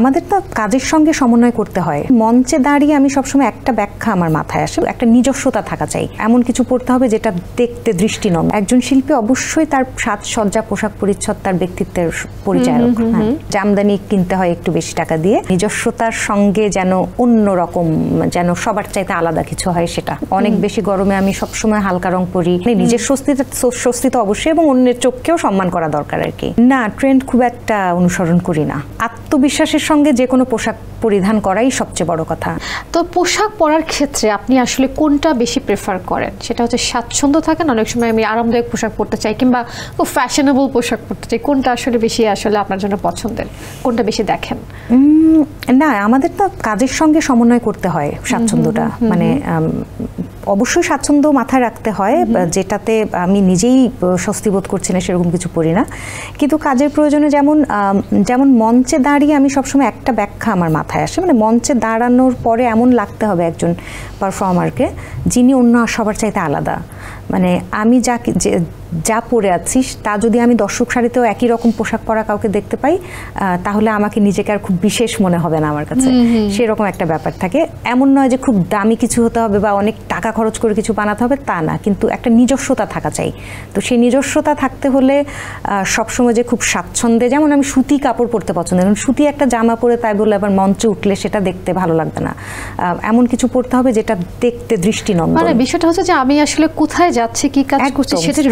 আমাদের তো কাজের সঙ্গে সমন্বয় করতে হয়। মঞ্চে দাঁড়িয়ে আমি সবসময় একটা ব্যাখ্যা আমার মাথায় আসে, একটা নিজস্বতা থাকা চাই। এমন কিছু পড়তে হবে যেটা দেখতে দৃষ্টিনন্দন। একজন শিল্পী অবশ্যই তার সাজসজ্জা, পোশাক পরিচ্ছদ তার ব্যক্তিত্বের পরিচায়ক। জামদানি কিনতে হয় একটু বেশি টাকা দিয়ে, নিজস্বতার সঙ্গে যেন অন্য রকম, যেন সবার চাইতে আলাদা কিছু হয় সেটা। অনেক বেশি গরমে আমি সবসময় হালকা রং পরি, নিজের স্বস্তি তো অবশ্যই, এবং অন্যের চোখকেও সম্মান করা দরকার আর কি। না, ট্রেন্ড খুব একটা অনুসরণ করি না। আত্মবিশ্বাসের সঙ্গে যে কোনো পোশাক পরিধান করাই সবচেয়ে বড় কথা। তো পোশাক পরার ক্ষেত্রে আপনি আসলে কোনটা বেশি প্রেফার করেন? সেটা হচ্ছে স্বাচ্ছন্দ্য থাকেন, অনেক সময় আমি আরামদায়ক পোশাক পরতে চাই কিংবা খুব ফ্যাশনেবল পোশাক পরতে চাই, কোনটা আসলে বেশি আসলে আপনার জন্য পছন্দের, কোনটা বেশি দেখেন? না, আমাদের তো কাজের সঙ্গে সমন্বয় করতে হয় স্বাচ্ছন্দ্যটা, মানে অবশ্যই স্বাচ্ছন্দ্য মাথায় রাখতে হয়, যেটাতে আমি নিজেই স্বস্তি বোধ করছি না সেরকম কিছু পড়ি না। কিন্তু কাজের প্রয়োজনে যেমন মঞ্চে দাঁড়িয়ে আমি সবসময় একটা ব্যাখ্যা আমার মাথায় আসে, মানে মঞ্চে দাঁড়ানোর পরে এমন লাগতে হবে একজন পারফর্মারকে যিনি অন্য সবার চাইতে আলাদা। মানে আমি যা পরে আছি তা যদি আমি দর্শক সারিতেও একই রকম পোশাক পরা কাউকে দেখতে পাই, তাহলে আমাকে নিজেকে আর খুব বিশেষ মনে হবে না আমার কাছে, সেরকম একটা ব্যাপার থাকে। এমন নয় যে খুব দামি কিছু হতে হবে বা অনেক টাকা খরচ করে কিছু বানাতে হবে, তা না, কিন্তু একটা নিজস্বতা থাকা চাই। তো সেই নিজস্বতা থাকতে হলে সবসময় যে খুব স্বাচ্ছন্দ্যে, যেমন আমি সুতি কাপড় পরতে পছন্দ করি, সুতি একটা জামা পরে তাই বলে আবার মঞ্চে উঠলে সেটা দেখতে ভালো লাগবে না। এমন কিছু পরতে হবে যেটা দেখতে দৃষ্টিনন্দন। মানে বিষয়টা হচ্ছে যে আমি আসলে কোথায় যাচ্ছি, কি কাজ করছি, সেটা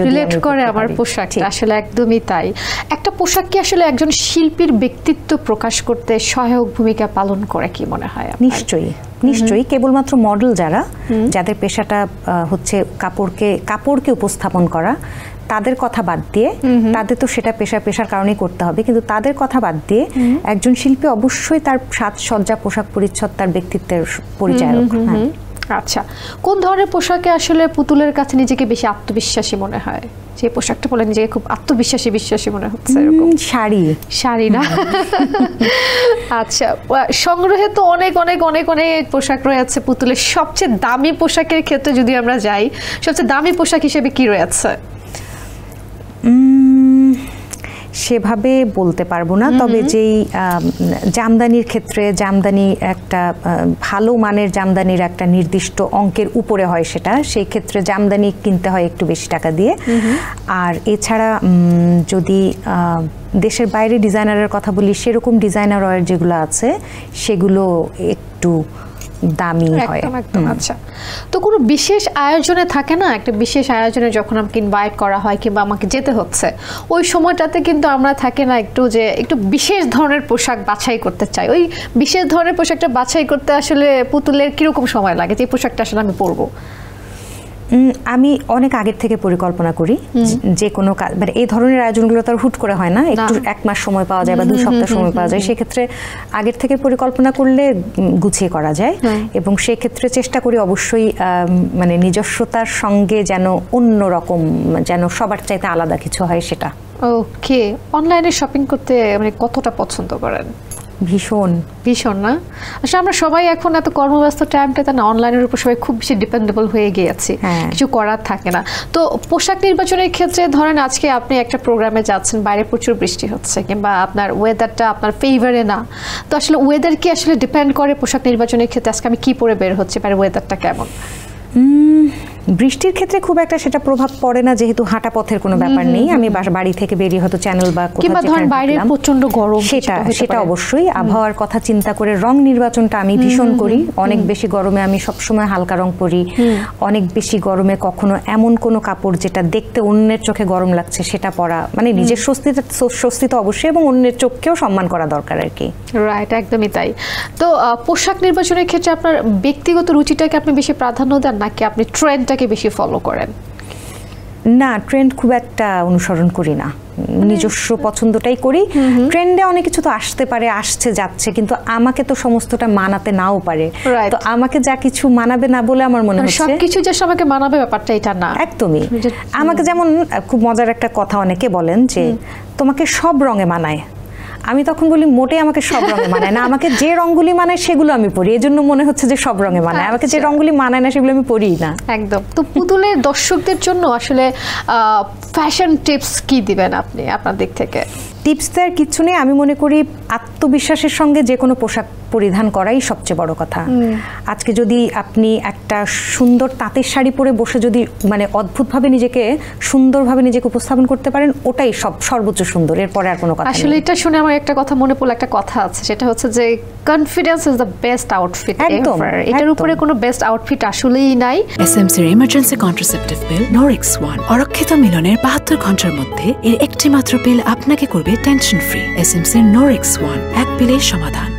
রিলেট করে আমার পোশাকটা। আসলে একদমই তাই। একটা পোশাক কি আসলে একজন শিল্পীর ব্যক্তিত্ব প্রকাশ করতে সহায়ক ভূমিকা পালন করে কি মনে হয়? নিশ্চয়ই। কেবলমাত্র মডেল যাদের পেশাটা হচ্ছে কাপড়কে উপস্থাপন করা, তাদের কথা বাদ দিয়ে, তাদের তো সেটা পেশার কারণেই করতে হবে, কিন্তু তাদের কথা বাদ দিয়ে একজন শিল্পী অবশ্যই তার সাজসজ্জা, পোশাক পরিচ্ছদ তার ব্যক্তিত্বের পরিচায়ক। আচ্ছা, কোন ধরনের পোশাকে আসলে পুতুলের কাছে নিজেকে বেশি আত্মবিশ্বাসী মনে হয়? যে পোশাকটা পরে নিজেকে খুব আত্মবিশ্বাসী মনে হচ্ছে এরকম? শাড়ি না? আচ্ছা, সংগ্রহে তো অনেক পোশাক রয়েছে পুতুলের। সবচেয়ে দামি পোশাকের ক্ষেত্রে যদি আমরা যাই, সবচেয়ে দামি পোশাক হিসেবে কি রয়েছে? সেভাবে বলতে পারবো না, তবে যেই জামদানির ক্ষেত্রে, জামদানি একটা ভালো মানের জামদানির একটা নির্দিষ্ট অঙ্কের উপরে হয় সেটা, সেই ক্ষেত্রে জামদানি কিনতে হয় একটু বেশি টাকা দিয়ে। আর এছাড়া যদি দেশের বাইরে ডিজাইনারের কথা বলি, সেরকম ডিজাইনার ওয়্যার যেগুলো আছে সেগুলো একটু দামি হয়। আচ্ছা, তো কোনো বিশেষ আয়োজনে থাকে না, একটা বিশেষ আয়োজনে যখন আমাকে ইনভাইট করা হয় কিংবা আমাকে যেতে হচ্ছে, ওই সময়টাতে কিন্তু আমরা থাকি না একটু বিশেষ ধরনের পোশাক বাছাই করতে চাই। ওই বিশেষ ধরনের পোশাকটা বাছাই করতে আসলে পুতুলের কিরকম সময় লাগে যে পোশাকটা আসলে আমি পরবো? আমি অনেক আগের থেকে পরিকল্পনা করি যে কোনো কাজ, মানে এই ধরনের আয়োজনগুলো তো হুট করে হয় না, একটু 1 মাস সময় পাওয়া যায় বা 2 সপ্তাহ সময় পাওয়া যায়। সেক্ষেত্রে আগের থেকে পরিকল্পনা করলে গুছিয়ে করা যায়, এবং সেক্ষেত্রে চেষ্টা করি অবশ্যই মানে নিজস্বতার সঙ্গে যেন অন্য রকম, যেন সবার চাইতে আলাদা কিছু হয় সেটা। ওকে, অনলাইনে শপিং করতে মানে কতটা পছন্দ করেন? ভীষণ না? আসলে আমরা সবাই এখন এত কর্মব্যস্ত টাইমটাতে না অনলাইনের উপর সবাই খুব বেশি ডিপেন্ডেবল হয়ে গিয়েছি, কিছু করার থাকে না। তো পোশাক নির্বাচনের ক্ষেত্রে ধরেন আজকে আপনি একটা প্রোগ্রামে যাচ্ছেন, বাইরে প্রচুর বৃষ্টি হচ্ছে কিংবা আপনার ওয়েদারটা আপনার ফেভারে না, তো আসলে ওয়েদার কি আসলে ডিপেন্ড করে পোশাক নির্বাচনের ক্ষেত্রে? আজকে আমি কি পরে বের হচ্ছে, বাইরে ওয়েদারটা কেমন? বৃষ্টির ক্ষেত্রে খুব একটা সেটা প্রভাব পড়ে না, যেহেতু হাঁটা পথের কোনো ব্যাপার নেই। আমি বাড়ি থেকে বেরিয়ে হয়তো চ্যানেল বা বাইরে প্রচন্ড গরম, সেটা অবশ্যই আবহাওয়ার কথা চিন্তা করে রং নির্বাচনটা আমি ভীষণ করি। অনেক বেশি গরমে আমি সবসময় হালকা রং পরি। অনেক বেশি গরমে কখনো এমন কোনো কাপড় যেটা দেখতে অন্যের চোখে গরম লাগছে সেটা পরা, মানে নিজের স্বস্তি তো অবশ্যই, এবং অন্যের চোখকেও সম্মান করা দরকার আর কি। রাইট, একদমই তাই। তো পোশাক নির্বাচনের ক্ষেত্রে আপনার ব্যক্তিগত রুচিটাকে আপনি বেশি প্রাধান্য দেন নাকি আপনি ট্রেন্ডটাকে বেশি ফলো করেন? না, ট্রেন্ড খুব একটা অনুসরণ করি না, নিজস্ব পছন্দটাই করি। ট্রেন্ডে অনেক কিছু তো আসতে পারে, আসছে যাচ্ছে, কিন্তু আমাকে তো সমস্তটা মানাতে নাও পারে। তো আমাকে যা কিছু মানাবে না বলে আমার মনে হচ্ছে সবকিছু যে সবাইকে মানাবে ব্যাপারটা এটা না। একদমই। আমাকে যেমন খুব মজার একটা কথা অনেকে বলেন যে তোমাকে সব রঙে মানায়, আমি তখন বলি মোটেই আমাকে সব রঙে মানায় না, আমাকে যে রঙগুলি মানায় সেগুলো আমি পরি, এজন্য মনে হচ্ছে যে সব রঙে মানায়। আমাকে যে রঙগুলি মানায় না সেগুলো আমি পরি না। একদম। তো পুতুলের দর্শকদের জন্য আসলে ফ্যাশন টিপস কি দিবেন আপনি আপনার দিক থেকে? টিপস দেওয়ার কিছু নেই, আমি মনে করি আত্মবিশ্বাসের সঙ্গে যে কোনো পোশাক পরিধান করাই সবচেয়ে বড় কথা। আজকে যদি আপনি একটা সুন্দর তাঁতের শাড়ি পরে বসে যদি মানে অদ্ভুতভাবে নিজেকে সুন্দরভাবে নিজেকে উপস্থাপন করতে পারেন, ওটাই সর্বোচ্চ সুন্দর, এরপরে আর কোনো কথা নেই। আসলে এটা শুনে আমার একটা কথা মনে পড়লো, একটা কথা আছে, সেটা হচ্ছে যে confidence is the best outfit ever. এটার উপরে কোনো বেস্ট আউটফিট আসলেই নাই। এসএমসির emergency contraceptive pill Norix one অরক্ষিত মিলনের 72 ঘন্টার মধ্যে এর একটি মাত্র পিল আপনাকে করবে টেনশন ফ্রি। এসএমসির নরিক্স ওয়ান, এক পিলের সমাধান।